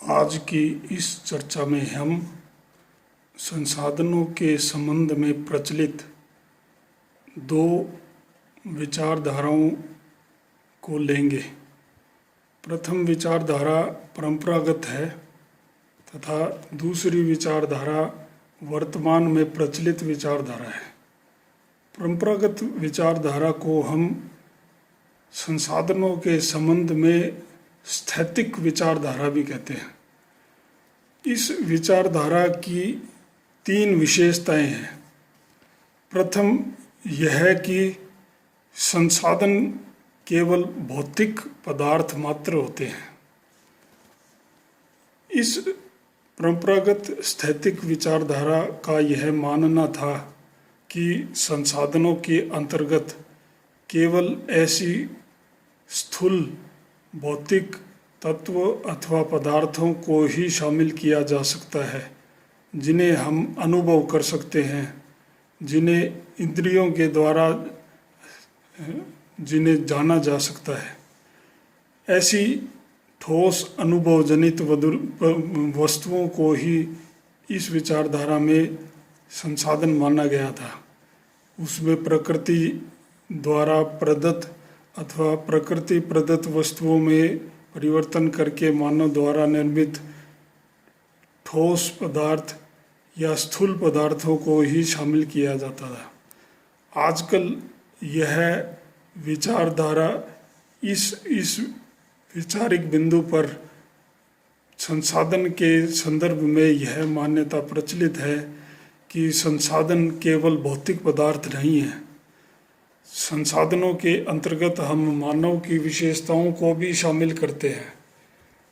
आज की इस चर्चा में हम संसाधनों के संबंध में प्रचलित दो विचारधाराओं को लेंगे। प्रथम विचारधारा परंपरागत है तथा दूसरी विचारधारा वर्तमान में प्रचलित विचारधारा है। परंपरागत विचारधारा को हम संसाधनों के संबंध में स्थैतिक विचारधारा भी कहते हैं। इस विचारधारा की तीन विशेषताएं हैं। प्रथम यह है कि संसाधन केवल भौतिक पदार्थ मात्र होते हैं। इस परंपरागत स्थैतिक विचारधारा का यह मानना था कि संसाधनों के अंतर्गत केवल ऐसी स्थूल भौतिक तत्व अथवा पदार्थों को ही शामिल किया जा सकता है जिन्हें हम अनुभव कर सकते हैं, जिन्हें इंद्रियों के द्वारा जिन्हें जाना जा सकता है। ऐसी ठोस अनुभव जनित वस्तुओं को ही इस विचारधारा में संसाधन माना गया था। उसमें प्रकृति द्वारा प्रदत्त अथवा प्रकृति प्रदत्त वस्तुओं में परिवर्तन करके मानव द्वारा निर्मित ठोस पदार्थ या स्थूल पदार्थों को ही शामिल किया जाता था। आजकल यह विचारधारा इस वैचारिक बिंदु पर संसाधन के संदर्भ में यह मान्यता प्रचलित है कि संसाधन केवल भौतिक पदार्थ नहीं है। संसाधनों के अंतर्गत हम मानव की विशेषताओं को भी शामिल करते हैं।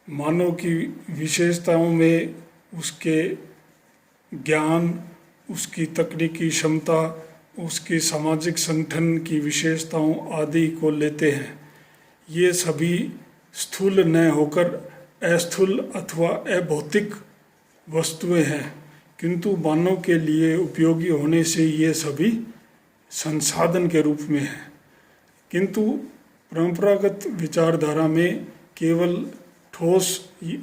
मानव की विशेषताओं में उसके ज्ञान, उसकी तकनीकी क्षमता, उसकी सामाजिक संगठन की विशेषताओं आदि को लेते हैं। ये सभी स्थूल न होकर अस्थूल अथवा अभौतिक वस्तुएं हैं, किंतु मानव के लिए उपयोगी होने से ये सभी संसाधन के रूप में है। किंतु परंपरागत विचारधारा में केवल ठोस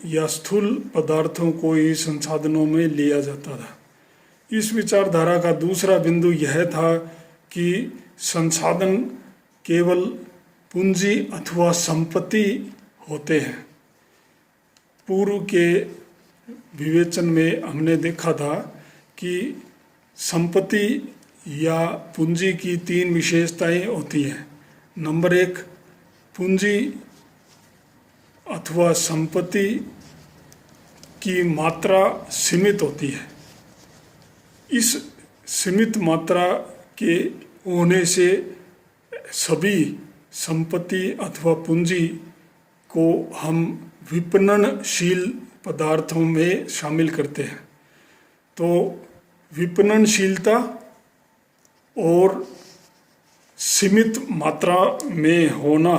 या स्थूल पदार्थों को ही संसाधनों में लिया जाता था। इस विचारधारा का दूसरा बिंदु यह था कि संसाधन केवल पूंजी अथवा संपत्ति होते हैं। पूर्व के विवेचन में हमने देखा था कि संपत्ति या पूंजी की तीन विशेषताएं होती हैं। नंबर एक, पूंजी अथवा संपत्ति की मात्रा सीमित होती है। इस सीमित मात्रा के होने से सभी संपत्ति अथवा पूंजी को हम विपणनशील पदार्थों में शामिल करते हैं। तो विपणनशीलता और सीमित मात्रा में होना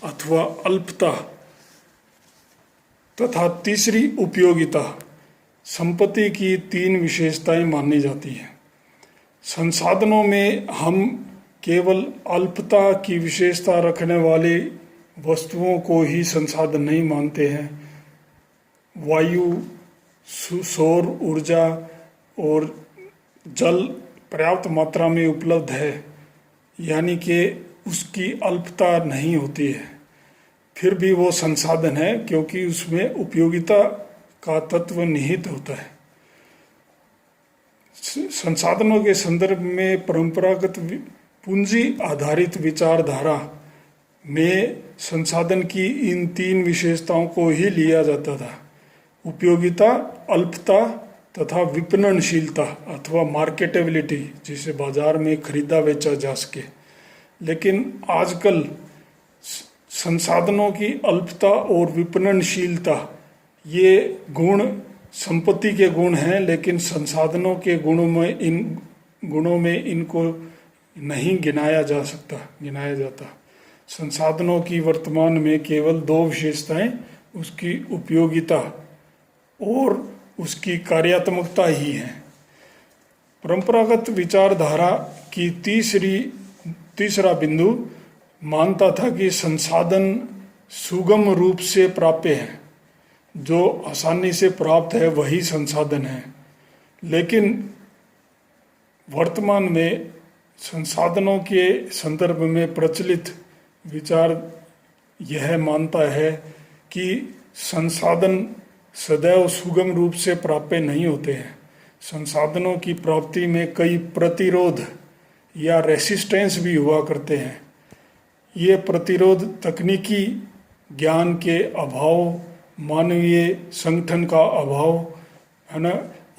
अथवा अल्पता तथा तीसरी उपयोगिता, संपत्ति की तीन विशेषताएं मानी जाती हैं। संसाधनों में हम केवल अल्पता की विशेषता रखने वाली वस्तुओं को ही संसाधन नहीं मानते हैं। वायु, सौर ऊर्जा और जल पर्याप्त मात्रा में उपलब्ध है, यानी कि उसकी अल्पता नहीं होती है, फिर भी वो संसाधन है क्योंकि उसमें उपयोगिता का तत्व निहित होता है। संसाधनों के संदर्भ में परंपरागत पूंजी आधारित विचारधारा में संसाधन की इन तीन विशेषताओं को ही लिया जाता था: उपयोगिता, अल्पता तथा विपणनशीलता अथवा मार्केटेबिलिटी, जिसे बाजार में खरीदा बेचा जा सके। लेकिन आजकल संसाधनों की अल्पता और विपणनशीलता ये गुण संपत्ति के गुण हैं, लेकिन संसाधनों के गुणों में इनको नहीं गिनाया जाता। संसाधनों की वर्तमान में केवल दो विशेषताएं, उसकी उपयोगिता और उसकी कार्यात्मकता ही है। परंपरागत विचारधारा की तीसरा बिंदु मानता था कि संसाधन सुगम रूप से प्राप्य हैं, जो आसानी से प्राप्त है वही संसाधन है। लेकिन वर्तमान में संसाधनों के संदर्भ में प्रचलित विचार यह मानता है कि संसाधन सदैव सुगम रूप से प्राप्य नहीं होते हैं। संसाधनों की प्राप्ति में कई प्रतिरोध या रेसिस्टेंस भी हुआ करते हैं। ये प्रतिरोध तकनीकी ज्ञान के अभाव, मानवीय संगठन का अभाव है ना,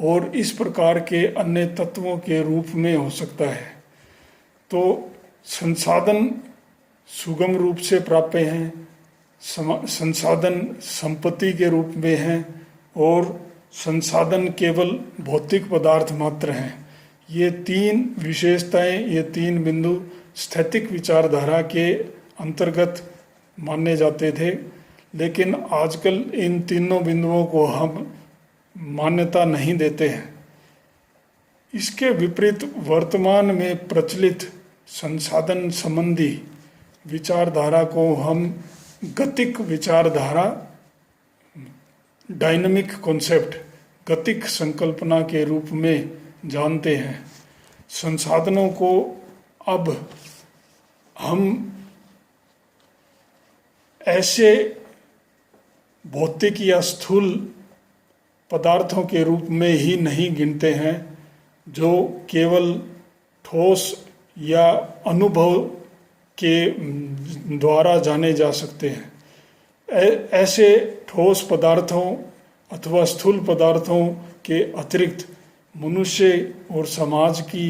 और इस प्रकार के अन्य तत्वों के रूप में हो सकता है। तो संसाधन सुगम रूप से प्राप्य हैं, संसाधन संपत्ति के रूप में हैं, और संसाधन केवल भौतिक पदार्थ मात्र हैं। ये तीन विशेषताएं, ये तीन बिंदु स्थैतिक विचारधारा के अंतर्गत माने जाते थे। लेकिन आजकल इन तीनों बिंदुओं को हम मान्यता नहीं देते हैं। इसके विपरीत वर्तमान में प्रचलित संसाधन संबंधी विचारधारा को हम गतिक विचारधारा, डायनामिक कॉन्सेप्ट, गतिक संकल्पना के रूप में जानते हैं। संसाधनों को अब हम ऐसे भौतिक या स्थूल पदार्थों के रूप में ही नहीं गिनते हैं जो केवल ठोस या अनुभव के द्वारा जाने जा सकते हैं। ऐसे ठोस पदार्थों अथवा स्थूल पदार्थों के अतिरिक्त मनुष्य और समाज की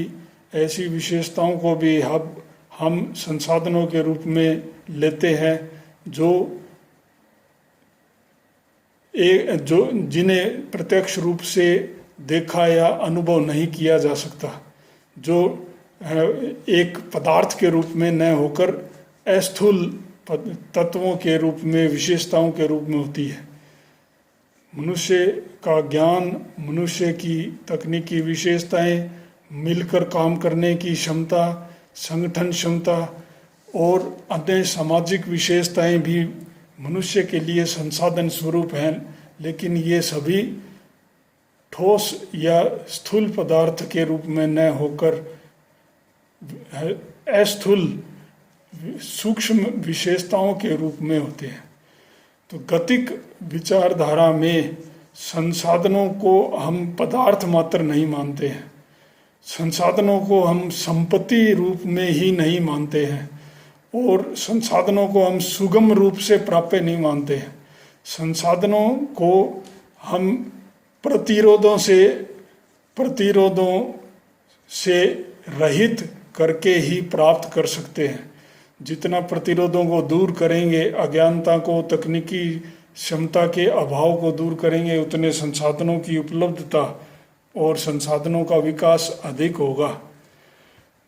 ऐसी विशेषताओं को भी हम संसाधनों के रूप में लेते हैं जो जिन्हें प्रत्यक्ष रूप से देखा या अनुभव नहीं किया जा सकता, जो एक पदार्थ के रूप में न होकर अस्थूल तत्वों के रूप में, विशेषताओं के रूप में होती है। मनुष्य का ज्ञान, मनुष्य की तकनीकी विशेषताएं, मिलकर काम करने की क्षमता, संगठन क्षमता और अन्य सामाजिक विशेषताएं भी मनुष्य के लिए संसाधन स्वरूप हैं। लेकिन ये सभी ठोस या स्थूल पदार्थ के रूप में न होकर अस्थूल सूक्ष्म विशेषताओं के रूप में होते हैं। तो गतिक विचारधारा में संसाधनों को हम पदार्थ मात्र नहीं मानते हैं, संसाधनों को हम संपत्ति रूप में ही नहीं मानते हैं, और संसाधनों को हम सुगम रूप से प्राप्य नहीं मानते हैं। संसाधनों को हम प्रतिरोधों से रहित करके ही प्राप्त कर सकते हैं। जितना प्रतिरोधों को दूर करेंगे, अज्ञानता को, तकनीकी क्षमता के अभाव को दूर करेंगे, उतने संसाधनों की उपलब्धता और संसाधनों का विकास अधिक होगा।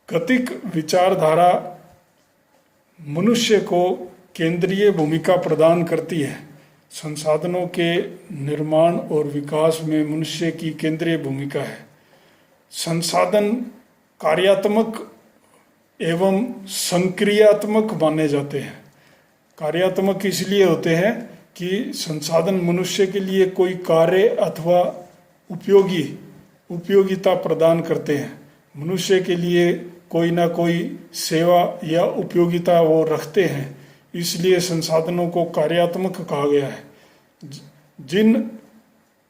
गतिक विचारधारा मनुष्य को केंद्रीय भूमिका प्रदान करती है। संसाधनों के निर्माण और विकास में मनुष्य की केंद्रीय भूमिका है। संसाधन कार्यात्मक एवं संक्रियात्मक माने जाते हैं। कार्यात्मक इसलिए होते हैं कि संसाधन मनुष्य के लिए कोई कार्य अथवा उपयोगिता प्रदान करते हैं। मनुष्य के लिए कोई ना कोई सेवा या उपयोगिता वो रखते हैं, इसलिए संसाधनों को कार्यात्मक कहा गया है। जिन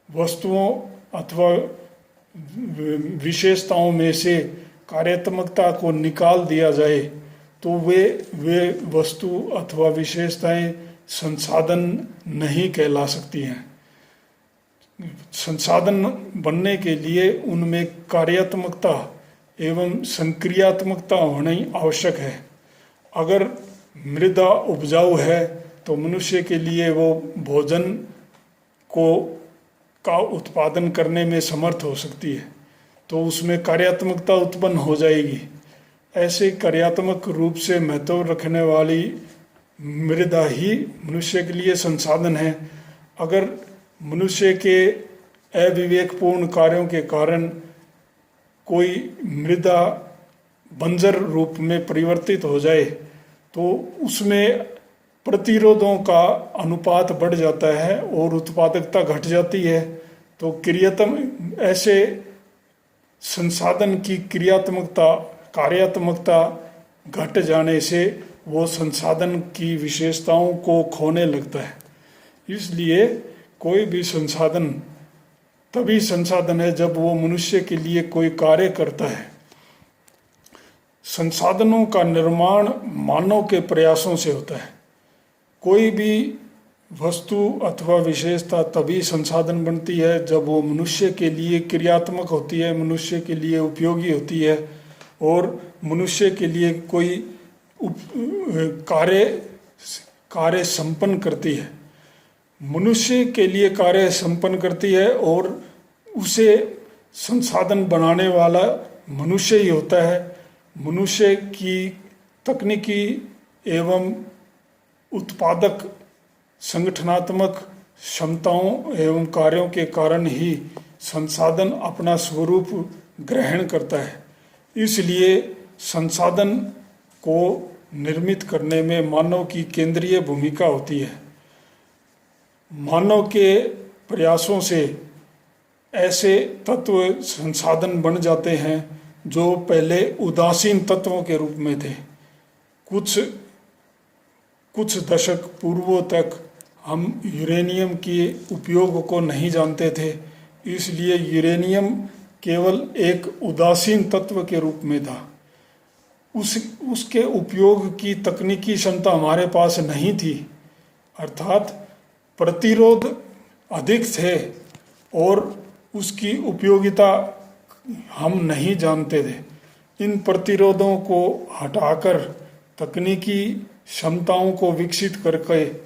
वस्तुओं अथवा विशेषताओं में से कार्यात्मकता को निकाल दिया जाए तो वे वस्तु अथवा विशेषताएं संसाधन नहीं कहला सकती हैं। संसाधन बनने के लिए उनमें कार्यात्मकता एवं संक्रियात्मकता होनी आवश्यक है। अगर मृदा उपजाऊ है तो मनुष्य के लिए वो भोजन का उत्पादन करने में समर्थ हो सकती है, तो उसमें कार्यात्मकता उत्पन्न हो जाएगी। ऐसे कार्यात्मक रूप से महत्व रखने वाली मृदा ही मनुष्य के लिए संसाधन है। अगर मनुष्य के अविवेकपूर्ण कार्यों के कारण कोई मृदा बंजर रूप में परिवर्तित हो जाए तो उसमें प्रतिरोधों का अनुपात बढ़ जाता है और उत्पादकता घट जाती है। तो ऐसे संसाधन की कार्यात्मकता घट जाने से वो संसाधन की विशेषताओं को खोने लगता है। इसलिए कोई भी संसाधन तभी संसाधन है जब वो मनुष्य के लिए कोई कार्य करता है। संसाधनों का निर्माण मानव के प्रयासों से होता है। कोई भी वस्तु अथवा विशेषता तभी संसाधन बनती है जब वो मनुष्य के लिए क्रियात्मक होती है, मनुष्य के लिए उपयोगी होती है और मनुष्य के लिए कोई कार्य संपन्न करती है। मनुष्य के लिए कार्य संपन्न करती है और उसे संसाधन बनाने वाला मनुष्य ही होता है। मनुष्य की तकनीकी एवं उत्पादक संगठनात्मक क्षमताओं एवं कार्यों के कारण ही संसाधन अपना स्वरूप ग्रहण करता है। इसलिए संसाधन को निर्मित करने में मानव की केंद्रीय भूमिका होती है। मानव के प्रयासों से ऐसे तत्व संसाधन बन जाते हैं जो पहले उदासीन तत्वों के रूप में थे। कुछ दशक पूर्वों तक हम यूरेनियम के उपयोग को नहीं जानते थे, इसलिए यूरेनियम केवल एक उदासीन तत्व के रूप में था। उसके उपयोग की तकनीकी क्षमता हमारे पास नहीं थी, अर्थात प्रतिरोध अधिक थे और उसकी उपयोगिता हम नहीं जानते थे। इन प्रतिरोधों को हटाकर तकनीकी क्षमताओं को विकसित करके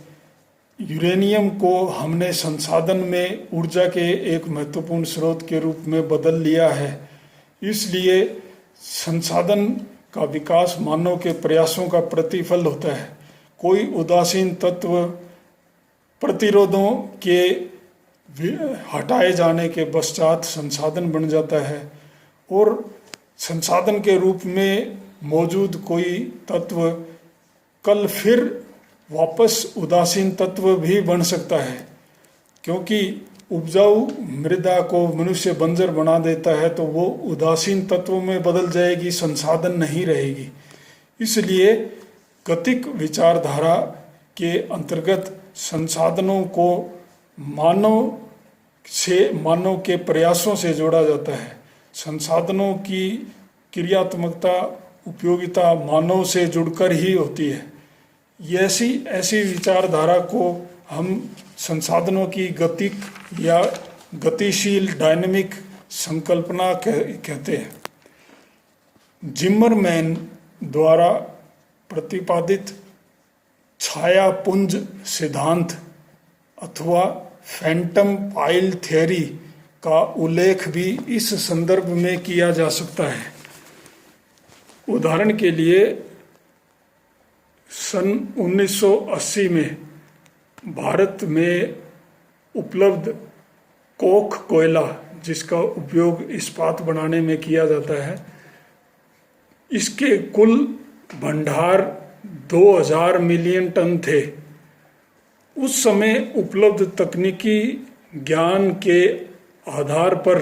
यूरेनियम को हमने संसाधन में ऊर्जा के एक महत्वपूर्ण स्रोत के रूप में बदल लिया है। इसलिए संसाधन का विकास मानव के प्रयासों का प्रतिफल होता है। कोई उदासीन तत्व प्रतिरोधों के हटाए जाने के पश्चात संसाधन बन जाता है और संसाधन के रूप में मौजूद कोई तत्व कल फिर वापस उदासीन तत्व भी बन सकता है। क्योंकि उपजाऊ मृदा को मनुष्य बंजर बना देता है तो वो उदासीन तत्वों में बदल जाएगी, संसाधन नहीं रहेगी। इसलिए गतिक विचारधारा के अंतर्गत संसाधनों को मानव के प्रयासों से जोड़ा जाता है। संसाधनों की क्रियात्मकता उपयोगिता मानव से जुड़कर ही होती है। ऐसी विचारधारा को हम संसाधनों की गतिक या गतिशील डायनेमिक संकल्पना कहते हैं। जिमरमैन द्वारा प्रतिपादित छायापुंज सिद्धांत अथवा फैंटम पाइल थ्योरी का उल्लेख भी इस संदर्भ में किया जा सकता है। उदाहरण के लिए सन 1980 में भारत में उपलब्ध कोख कोयला, जिसका उपयोग इस्पात बनाने में किया जाता है, इसके कुल भंडार 2000 मिलियन टन थे। उस समय उपलब्ध तकनीकी ज्ञान के आधार पर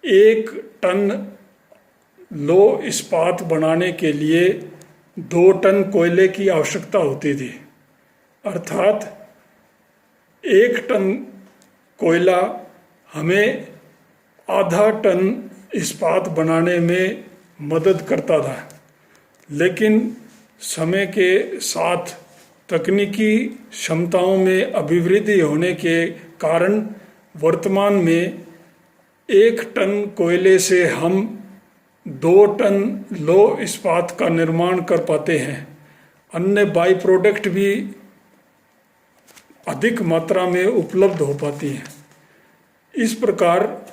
1 टन लो इस्पात बनाने के लिए 2 टन कोयले की आवश्यकता होती थी। अर्थात 1 टन कोयला हमें आधा टन इस्पात बनाने में मदद करता था। लेकिन समय के साथ तकनीकी क्षमताओं में अभिवृद्धि होने के कारण वर्तमान में 1 टन कोयले से हम 2 टन लो इस्पात का निर्माण कर पाते हैं। अन्य बाई प्रोडक्ट भी अधिक मात्रा में उपलब्ध हो पाती हैं। इस प्रकार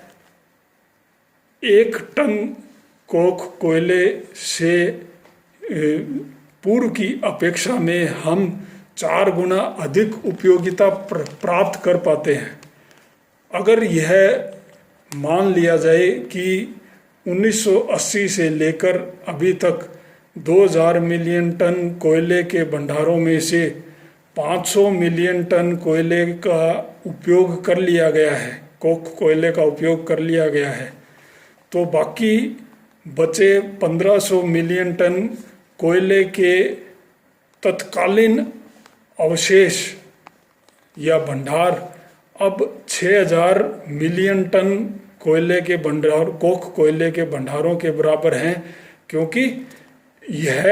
1 टन कोख कोयले से पूर्व की अपेक्षा में हम 4 गुना अधिक उपयोगिता प्राप्त कर पाते हैं। अगर यह मान लिया जाए कि 1980 से लेकर अभी तक 2000 मिलियन टन कोयले के भंडारों में से 500 मिलियन टन कोयले का उपयोग कर लिया गया है, कोख कोयले का उपयोग कर लिया गया है। तो बाकी बचे 1500 मिलियन टन कोयले के तत्कालीन अवशेष या भंडार अब 6000 मिलियन टन कोयले के भंडार, कोख कोयले के भंडारों के बराबर हैं, क्योंकि यह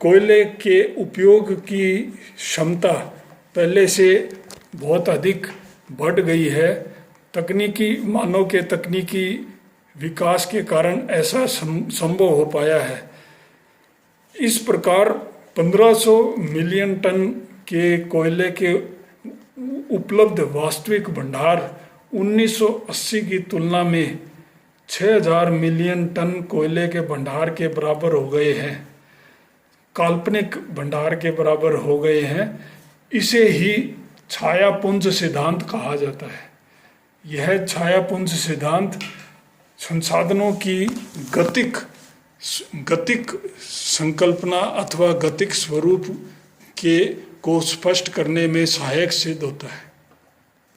कोयले के उपयोग की क्षमता पहले से बहुत अधिक बढ़ गई है। तकनीकी, मानव के तकनीकी विकास के कारण ऐसा संभव हो पाया है। इस प्रकार 1500 मिलियन टन के कोयले के उपलब्ध वास्तविक भंडार 1980 की तुलना में 6000 मिलियन टन कोयले के भंडार के बराबर हो गए हैं, काल्पनिक भंडार के बराबर हो गए हैं। इसे ही छायापुंज सिद्धांत कहा जाता है। यह छायापुंज सिद्धांत संसाधनों की गतिक संकल्पना अथवा गतिक स्वरूप को स्पष्ट करने में सहायक सिद्ध होता है।